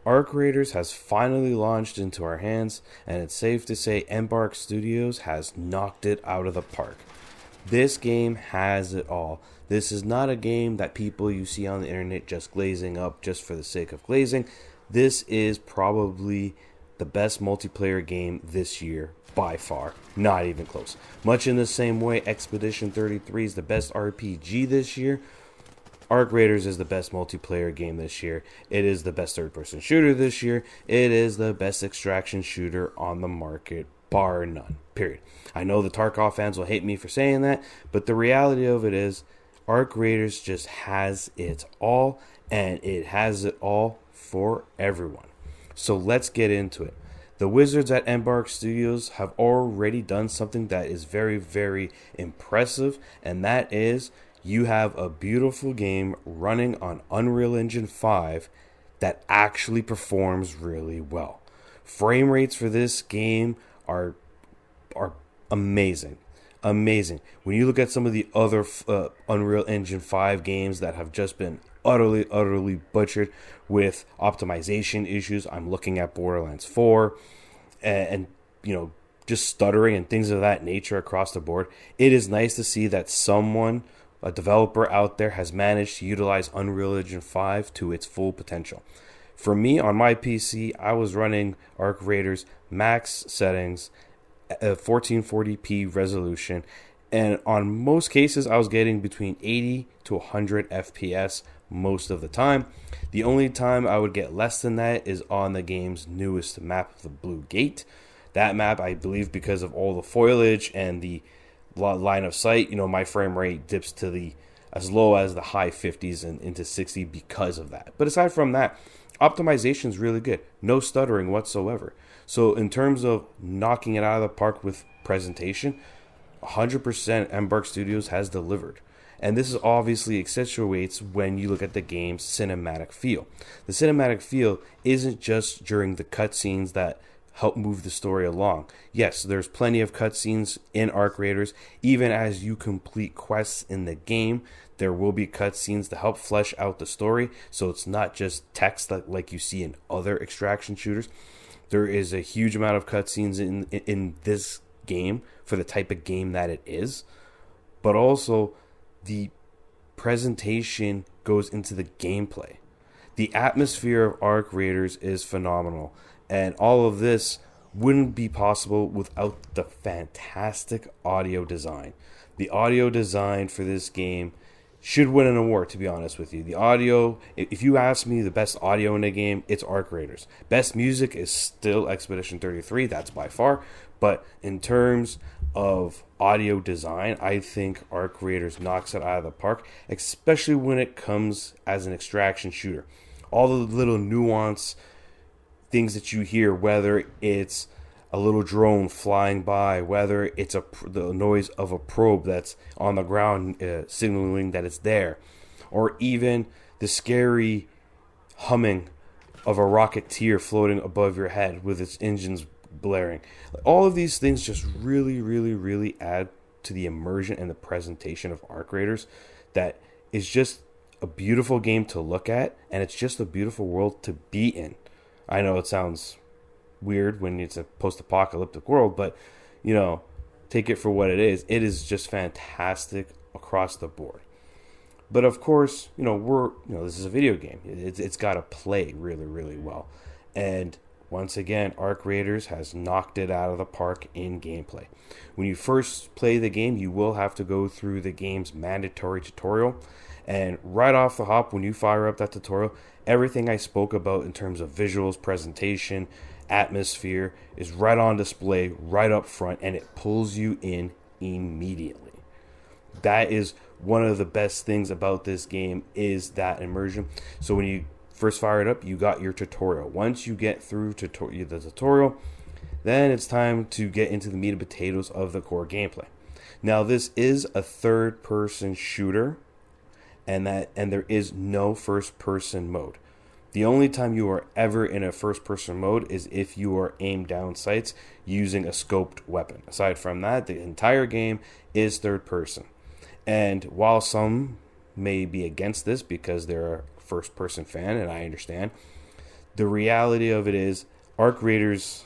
Arc Raiders has finally launched into our hands, and it's safe to say Embark Studios has knocked it out of the park. This game has it all. This is not a game that people you see on the internet just glazing up just for the sake of glazing. This is probably the best multiplayer game this year by far. Not even close. Much in the same way Expedition 33 is the best RPG this year, Arc Raiders is the best multiplayer game this year. It is the best third-person shooter this year. It is the best extraction shooter on the market, bar none. Period. I know the Tarkov fans will hate me for saying that, but the reality of it is, Arc Raiders just has it all, and it has it all for everyone. So let's get into it. The Wizards at Embark Studios have already done something that is very, very impressive, and that is you have a beautiful game running on Unreal Engine 5 that actually performs really well. Frame rates for this game are amazing. Amazing. When you look at some of the other Unreal Engine 5 games that have just been utterly butchered with optimization issues, I'm looking at Borderlands 4 and just stuttering and things of that nature across the board. It is nice to see that a developer out there, has managed to utilize Unreal Engine 5 to its full potential. For me, on my PC, I was running Arc Raiders max settings, 1440p resolution, and on most cases, I was getting between 80 to 100 FPS most of the time. The only time I would get less than that is on the game's newest map, the Blue Gate. That map, I believe, because of all the foliage and the line of sight, my frame rate dips to as low as the high 50s and into 60 because of that. But aside from that, optimization is really good. No stuttering whatsoever. So in terms of knocking it out of the park with presentation, 100% Embark Studios has delivered. And this is obviously accentuates when you look at the game's cinematic feel. The cinematic feel isn't just during the cutscenes that help move the story along. Yes, there's plenty of cutscenes in Arc Raiders. Even as you complete quests in the game, there will be cutscenes to help flesh out the story. So it's not just text like you see in other extraction shooters. There is a huge amount of cutscenes in this game for the type of game that it is. But also, the presentation goes into the gameplay. The atmosphere of Arc Raiders is phenomenal. And all of this wouldn't be possible without the fantastic audio design. The audio design for this game should win an award, to be honest with you. The audio, if you ask me the best audio in the game, it's Arc Raiders. Best music is still Expedition 33, that's by far. But in terms of audio design, I think Arc Raiders knocks it out of the park, especially when it comes as an extraction shooter. All the little nuance things that you hear, whether it's a little drone flying by, whether it's the noise of a probe that's on the ground signaling that it's there, or even the scary humming of a rocketeer floating above your head with its engines blaring. All of these things just really add to the immersion and the presentation of Arc Raiders that is just a beautiful game to look at, and it's just a beautiful world to be in. I know it sounds weird when it's a post-apocalyptic world, but, take it for what it is. It is just fantastic across the board. But of course, this is a video game. It's got to play really well. And once again, Arc Raiders has knocked it out of the park in gameplay. When you first play the game, you will have to go through the game's mandatory tutorial. And right off the hop, when you fire up that tutorial, everything I spoke about in terms of visuals, presentation, atmosphere is right on display, right up front, and it pulls you in immediately. That is one of the best things about this game, is that immersion. So when you first fire it up, you got your tutorial. Once you get through the tutorial, then it's time to get into the meat and potatoes of the core gameplay. Now, this is a third-person shooter, and there is no first-person mode. The only time you are ever in a first-person mode is if you are aimed down sights using a scoped weapon. Aside from that, the entire game is third-person. And while some may be against this because they're a first-person fan, and I understand, The reality of it is, Arc Raiders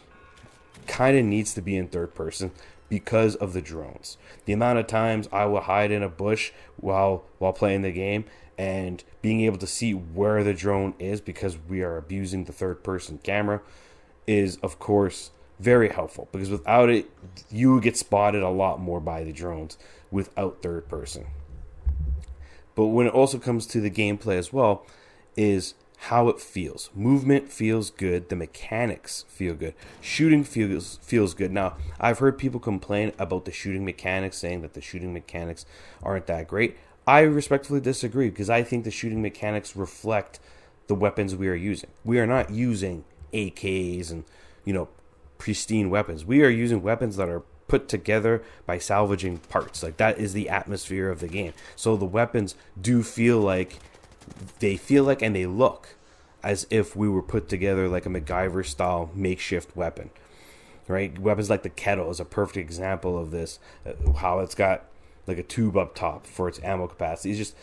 kind of needs to be in third person because of the drones. The amount of times I will hide in a bush while playing the game, and being able to see where the drone is because we are abusing the third person camera is, of course, very helpful, because without it, you would get spotted a lot more by the drones without third person. But when it also comes to the gameplay as well, is how it feels. Movement feels good. The mechanics feel good. Shooting feels good. Now, I've heard people complain about the shooting mechanics, saying that the shooting mechanics aren't that great. I respectfully disagree, because I think the shooting mechanics reflect the weapons we are using. We are not using AKs and, pristine weapons. We are using weapons that are put together by salvaging parts. Like, that is the atmosphere of the game. So the weapons do feel like and they look as if we were put together like a MacGyver style makeshift weapon, right? Weapons like the kettle is a perfect example of this, how it's got like a tube up top for its ammo capacity. It's just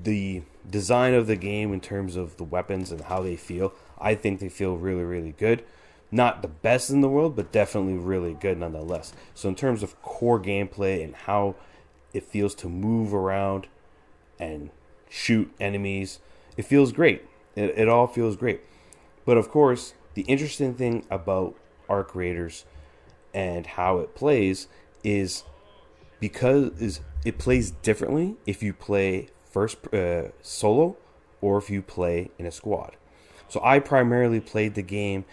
the design of the game in terms of the weapons and how they feel. I think they feel really, really good. Not the best in the world, but definitely really good nonetheless. So in terms of core gameplay and how it feels to move around and shoot enemies, it feels great. It all feels great. But of course, the interesting thing about Arc Raiders and how it plays is because it plays differently if you play first solo or if you play in a squad. So I primarily played the game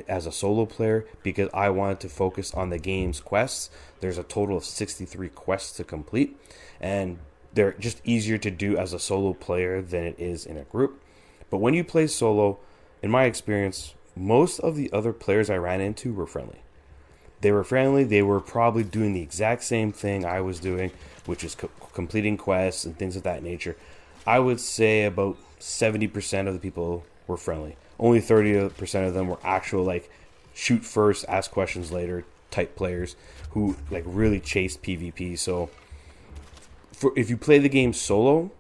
as a solo player because I wanted to focus on the game's quests. There's a total of 63 quests to complete, and they're just easier to do as a solo player than it is in a group. But when you play solo, in my experience, most of the other players I ran into were friendly. They were friendly. They were probably doing the exact same thing I was doing, which is completing quests and things of that nature. I would say about 70% of the people were friendly. Only 30% of them were actual, like, shoot first, ask questions later type players who, like, really chased PvP. So if you play the game solo,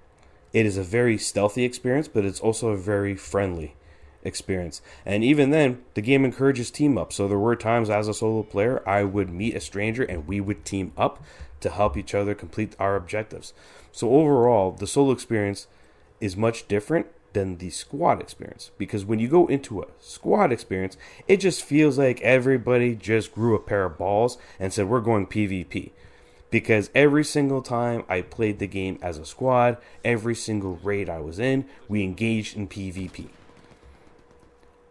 it is a very stealthy experience, but it's also a very friendly experience. And even then, the game encourages team up. So there were times as a solo player, I would meet a stranger and we would team up to help each other complete our objectives. So overall, the solo experience is much different than the squad experience, because when you go into a squad experience, it just feels like everybody just grew a pair of balls and said, we're going PvP. Because every single time I played the game as a squad, every single raid I was in, we engaged in PvP.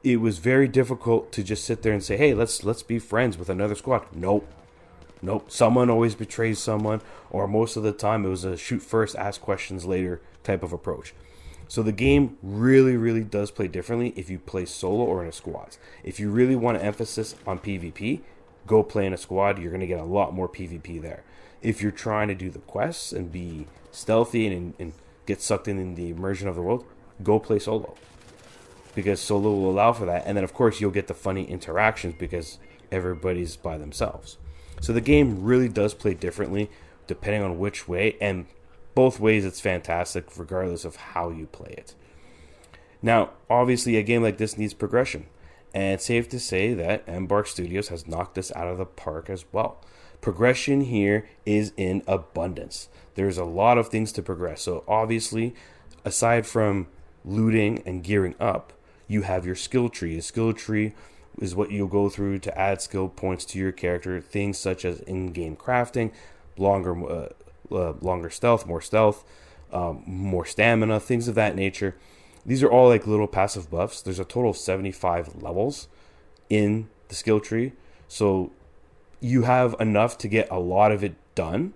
It was very difficult to just sit there and say, hey, let's be friends with another squad. Nope. Someone always betrays someone, or most of the time it was a shoot first, ask questions later type of approach. So the game really, really does play differently if you play solo or in a squad. If you really want to emphasis on PvP, go play in a squad. You're going to get a lot more PvP there. If you're trying to do the quests and be stealthy and get sucked in the immersion of the world, go play solo, because solo will allow for that. And then, of course, you'll get the funny interactions because everybody's by themselves. So the game really does play differently depending on which way, and both ways it's fantastic regardless of how you play it. Now, obviously, a game like this needs progression, and it's safe to say that Embark Studios has knocked this out of the park as well. Progression here is in abundance. There's a lot of things to progress. So obviously, aside from looting and gearing up, you have your skill tree. The skill tree is what you'll go through to add skill points to your character. Things such as in-game crafting, longer stealth, more stamina, things of that nature. These are all like little passive buffs. There's a total of 75 levels in the skill tree. So you have enough to get a lot of it done,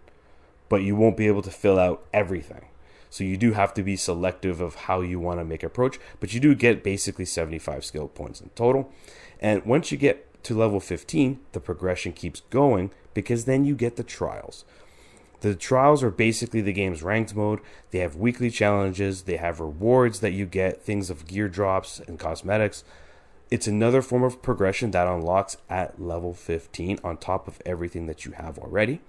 but you won't be able to fill out everything. So you do have to be selective of how you want to make approach, but you do get basically 75 skill points in total. And once you get to level 15, the progression keeps going, because then you get the trials. The trials are basically the game's ranked mode. They have weekly challenges, they have rewards that you get, things of gear drops and cosmetics. It's another form of progression that unlocks at level 15 on top of everything that you have already.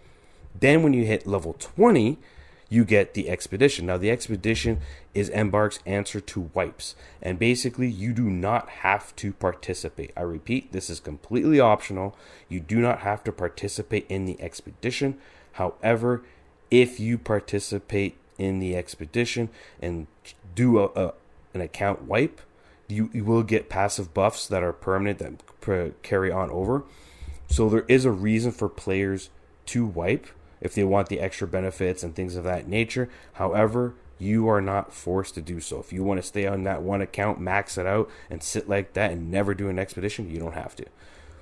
Then when you hit level 20, you get the Expedition. Now, the Expedition is Embark's answer to wipes, and basically, you do not have to participate. I repeat, this is completely optional. You do not have to participate in the Expedition. However, if you participate in the Expedition and do an account wipe, you will get passive buffs that are permanent that carry on over. So there is a reason for players to wipe if they want the extra benefits and things of that nature. However, you are not forced to do so. If you want to stay on that one account, max it out, and sit like that and never do an Expedition, you don't have to.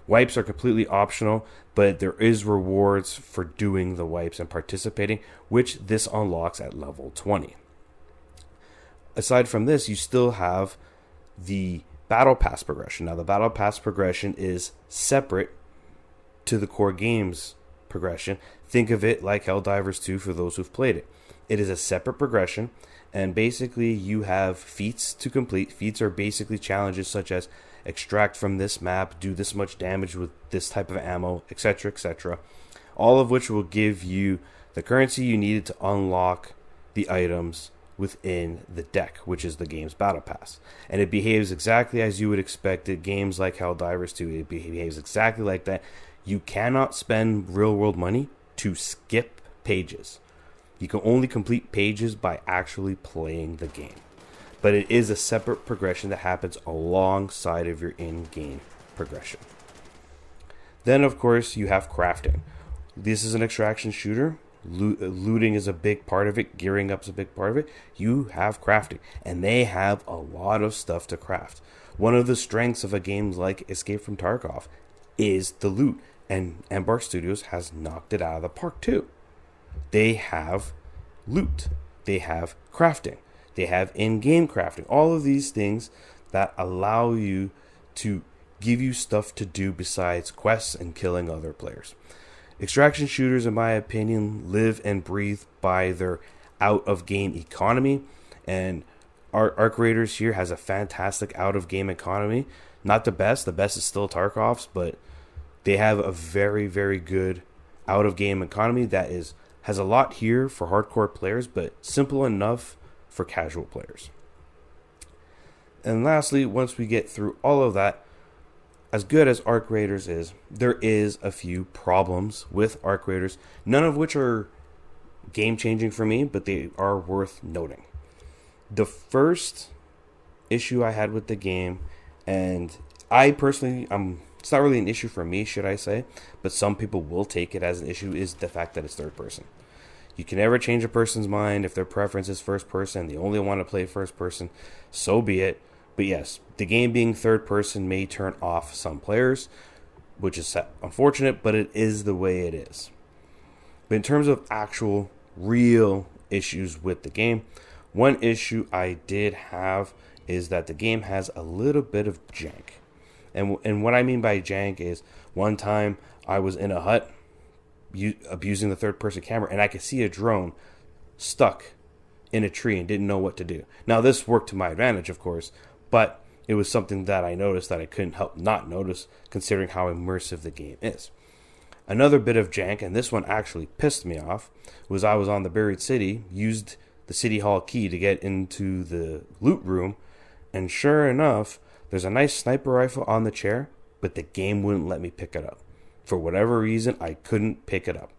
Wipes are completely optional, but there is rewards for doing the wipes and participating, which this unlocks at level 20. Aside from this, you still have the Battle Pass progression. Now, the Battle Pass progression is separate to the core game's progression. Think of it like Helldivers 2 for those who've played it. It is a separate progression, and basically you have feats to complete. Feats are basically challenges such as extract from this map, do this much damage with this type of ammo, etc., etc. All of which will give you the currency you needed to unlock the items within the deck, which is the game's Battle Pass. And it behaves exactly as you would expect it. Games like Helldivers 2, it behaves exactly like that. You cannot spend real world money to skip pages. You can only complete pages by actually playing the game. But it is a separate progression that happens alongside of your in-game progression. Then, of course, you have crafting. This is an extraction shooter. Looting is a big part of it. Gearing up is a big part of it. You have crafting, and they have a lot of stuff to craft. One of the strengths of a game like Escape from Tarkov is the loot, and Embark Studios has knocked it out of the park too. They have loot. They have crafting. They have in-game crafting. All of these things that allow you to give you stuff to do besides quests and killing other players. Extraction shooters, in my opinion, live and breathe by their out-of-game economy. And Arc Raiders here has a fantastic out-of-game economy. Not the best. The best is still Tarkov's, but they have a very, very good out-of-game economy that has a lot here for hardcore players, but simple enough for casual players. And lastly, once we get through all of that, as good as Arc Raiders is, there is a few problems with Arc Raiders, none of which are game-changing for me, but they are worth noting. The first issue I had with the game, and I personally, it's not really an issue for me, should I say, but some people will take it as an issue, is the fact that it's third person. You can never change a person's mind if their preference is first person. They only want to play first person. So be it. But yes, the game being third person may turn off some players, which is unfortunate, but it is the way it is. But in terms of actual, real issues with the game, one issue I did have is that the game has a little bit of jank. And what I mean by jank is, one time I was in a hut abusing the third person camera, and I could see a drone stuck in a tree and didn't know what to do. Now, this worked to my advantage, of course, but it was something that I noticed that I couldn't help not notice, considering how immersive the game is. Another bit of jank, and this one actually pissed me off, was I was on the Buried City, used the City Hall key to get into the loot room, and sure enough, there's a nice sniper rifle on the chair, but the game wouldn't let me pick it up. For whatever reason, I couldn't pick it up.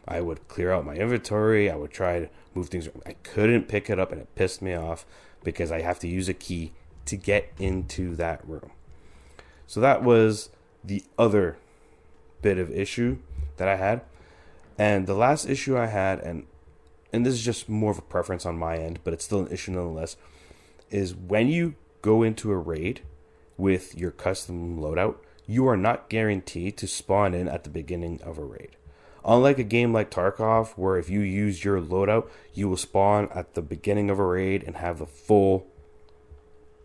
I would clear out my inventory. I would try to move things. I couldn't pick it up, and it pissed me off because I have to use a key to get into that room. So that was the other bit of issue that I had. And the last issue I had, and this is just more of a preference on my end, but it's still an issue nonetheless, is when you go into a raid with your custom loadout, you are not guaranteed to spawn in at the beginning of a raid. Unlike a game like Tarkov, where if you use your loadout, you will spawn at the beginning of a raid and have the full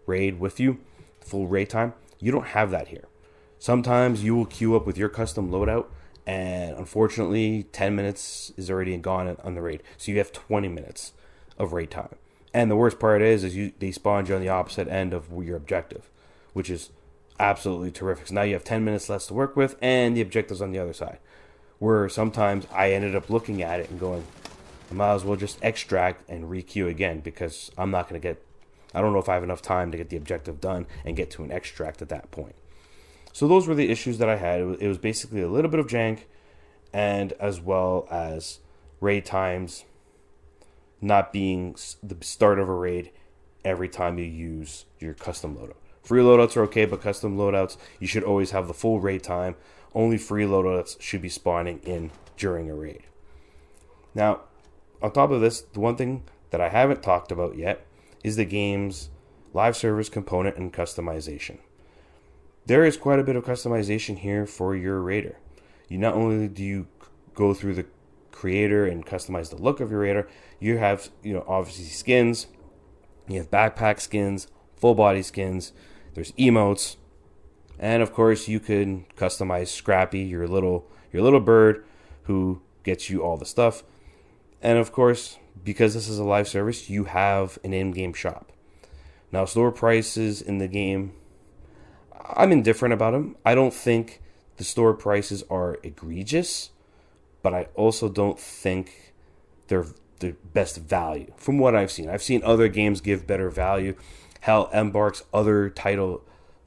raid with you, full raid time. You don't have that here. Sometimes you will queue up with your custom loadout, and unfortunately, 10 minutes is already gone on the raid. So you have 20 minutes of raid time. And the worst part is they spawned you on the opposite end of your objective, which is absolutely terrific. So now you have 10 minutes less to work with, and the objective's on the other side. Where sometimes I ended up looking at it and going, I might as well just extract and re-queue again because I don't know if I have enough time to get the objective done and get to an extract at that point. So those were the issues that I had. It was basically a little bit of jank, and as well as raid times not being the start of a raid every time you use your custom loadout. Free loadouts are okay, but custom loadouts, you should always have the full raid time. Only free loadouts should be spawning in during a raid. Now, on top of this, the one thing that I haven't talked about yet is the game's live service component and customization. There is quite a bit of customization here for your raider. You not only do you go through the creator and customize the look of your raider, you have, obviously skins, you have backpack skins, full body skins, there's emotes, and of course you can customize Scrappy, your little bird who gets you all the stuff. And of course, because this is a live service, you have an in-game shop. Now, store prices in the game, I'm indifferent about them. I don't think the store prices are egregious, but I also don't think they're the best value from what I've seen. I've seen other games give better value. Hell, Embark's other title,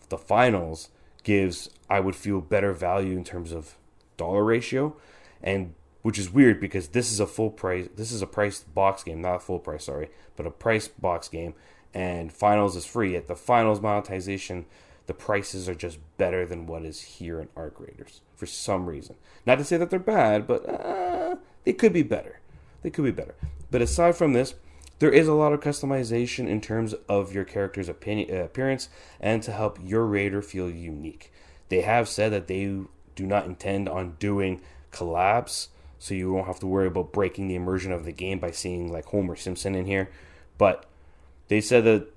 The Finals, gives, I would feel, better value in terms of dollar ratio, and which is weird because this is a priced box game, not a full price, sorry, but a priced box game, and Finals is free. At the Finals monetization, the prices are just better than what is here in Arc Raiders for some reason. Not to say that they're bad, but they could be better. But aside from this, there is a lot of customization in terms of your character's appearance and to help your raider feel unique. They have said that they do not intend on doing collabs, so you won't have to worry about breaking the immersion of the game by seeing like Homer Simpson in here. But they said that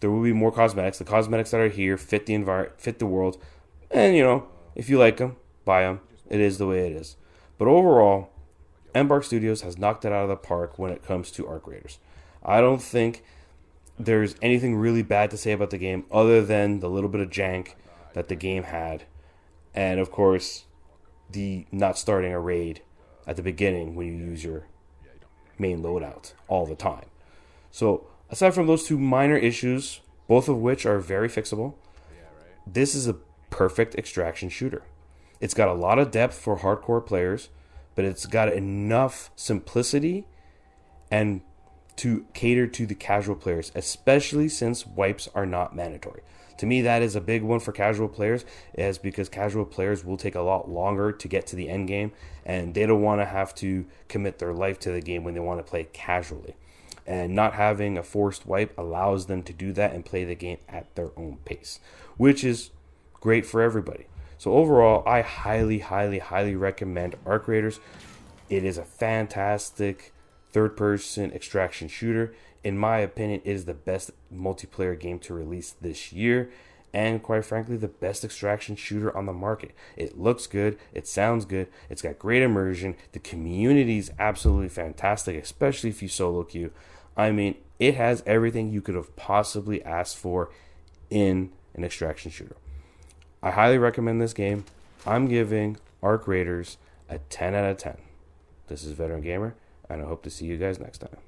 there will be more cosmetics. The cosmetics that are here fit the world, and if you like them, buy them. It is the way it is. But overall, Embark Studios has knocked it out of the park when it comes to Arc Raiders. I don't think there's anything really bad to say about the game other than the little bit of jank that the game had, and of course, the not starting a raid at the beginning when you use your main loadout all the time. So, aside from those two minor issues, both of which are very fixable, this is a perfect extraction shooter. It's got a lot of depth for hardcore players, but it's got enough simplicity and to cater to the casual players, especially since wipes are not mandatory. To me, that is a big one for casual players, is because casual players will take a lot longer to get to the end game, and they don't want to have to commit their life to the game when they want to play casually. And not having a forced wipe allows them to do that and play the game at their own pace, which is great for everybody. So overall, I highly, highly, highly recommend Arc Raiders. It is a fantastic third-person extraction shooter. In my opinion, it is the best multiplayer game to release this year, and quite frankly, the best extraction shooter on the market. It looks good, it sounds good, it's got great immersion, the community is absolutely fantastic, especially if you solo queue. I mean, it has everything you could have possibly asked for in an extraction shooter. I highly recommend this game. I'm giving Arc Raiders a 10 out of 10. This is Veteran Gamer, and I hope to see you guys next time.